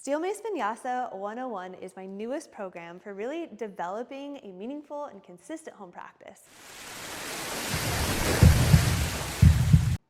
Steel Mace Vinyasa 101 is my newest program for really developing a meaningful and consistent home practice.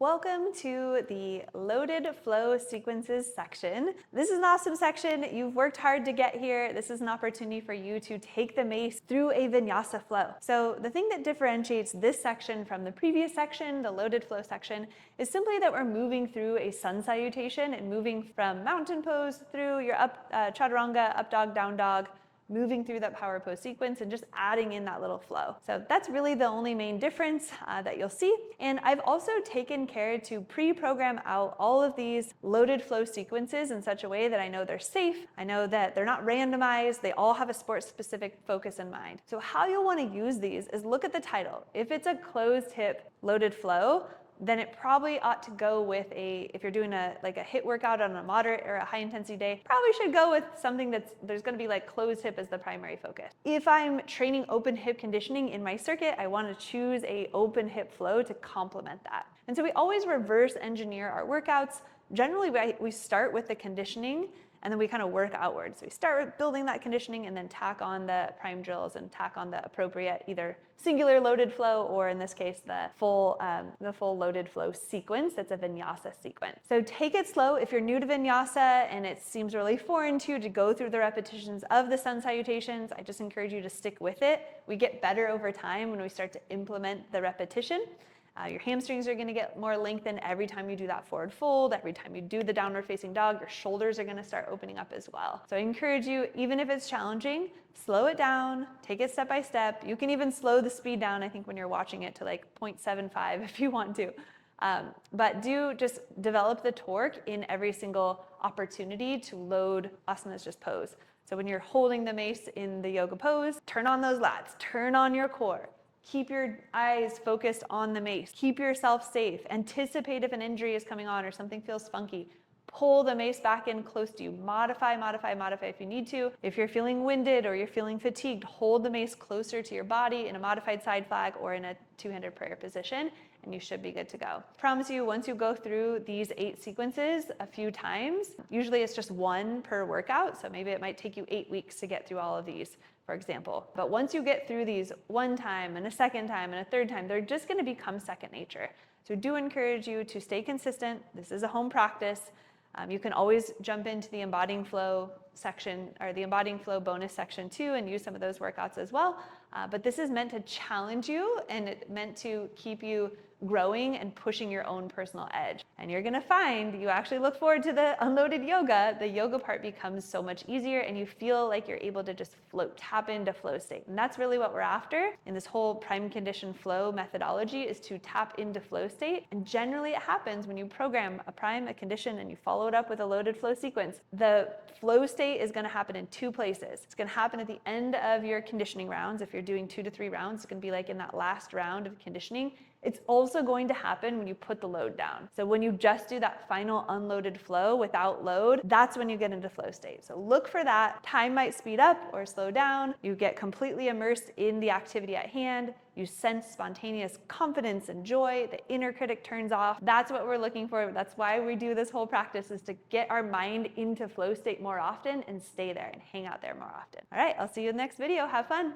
Welcome to the loaded flow sequences section. This is an awesome section. You've worked hard to get here. This is an opportunity for you to take the mace through a vinyasa flow. So the thing that differentiates this section from the previous section, the loaded flow section, is simply that we're moving through a sun salutation and moving from mountain pose through your up chaturanga, up dog, down dog, moving through that power pose sequence and just adding in that little flow. So that's really the only main difference that you'll see. And I've also taken care to pre-program out all of these loaded flow sequences in such a way that I know they're safe. I know that they're not randomized. They all have a sport-specific focus in mind. So how you'll want to use these is look at the title. If it's a closed hip loaded flow, then it probably ought to go with if you're doing a HIIT workout on a moderate or a high intensity day, probably should go with something there's going to be like closed hip as the primary focus. If I'm training open hip conditioning in my circuit, I want to choose a open hip flow to complement that. And so we always reverse engineer our workouts. Generally, we start with the conditioning and then we kind of work outwards. So we start with building that conditioning and then tack on the prime drills and tack on the appropriate either singular loaded flow or in this case the full loaded flow sequence. That's a vinyasa sequence. So take it slow. If you're new to vinyasa and it seems really foreign to you to go through the repetitions of the sun salutations, I just encourage you to stick with it. We get better over time when we start to implement the repetition. Your hamstrings are going to get more lengthened every time you do that forward fold. Every time you do the downward facing dog, your shoulders are going to start opening up as well. So I encourage you, even if it's challenging, slow it down, take it step by step. You can even slow the speed down, I think, when you're watching it to like 0.75 if you want to. But do just develop the torque in every single opportunity to load asanas, just pose. So when you're holding the mace in the yoga pose, turn on those lats, turn on your core. Keep your eyes focused on the mace. Keep yourself safe. Anticipate if an injury is coming on or something feels funky. Pull the mace back in close to you. Modify if you need to. If you're feeling winded or you're feeling fatigued, hold the mace closer to your body in a modified side flag or in a two-handed prayer position, and you should be good to go. Promise you, once you go through these 8 sequences a few times, usually it's just 1 per workout, so maybe it might take you 8 weeks to get through all of these, for example. But once you get through these 1 time and a 2nd time and a 3rd time, they're just going to become second nature. So do encourage you to stay consistent. This is a home practice. You can always jump into the Embodying Flow section or the Embodying Flow bonus section too and use some of those workouts as well. But this is meant to challenge you and it's meant to keep you growing and pushing your own personal edge. And you're gonna find you actually look forward to the unloaded yoga. The yoga part becomes so much easier and you feel like you're able to just float, tap into flow state. And that's really what we're after in this whole prime condition flow methodology, is to tap into flow state. And generally it happens when you program a prime, a condition, and you follow it up with a loaded flow sequence. The flow state is gonna happen in 2 places. It's gonna happen at the end of your conditioning rounds. If you're doing 2 to 3 rounds, it's gonna be like in that last round of conditioning. It's also going to happen when you put the load down. So when you just do that final unloaded flow without load, that's when you get into flow state. So look for that. Time might speed up or slow down. You get completely immersed in the activity at hand. You sense spontaneous confidence and joy. The inner critic turns off. That's what we're looking for. That's why we do this whole practice, is to get our mind into flow state more often and stay there and hang out there more often. All right, I'll see you in the next video. Have fun.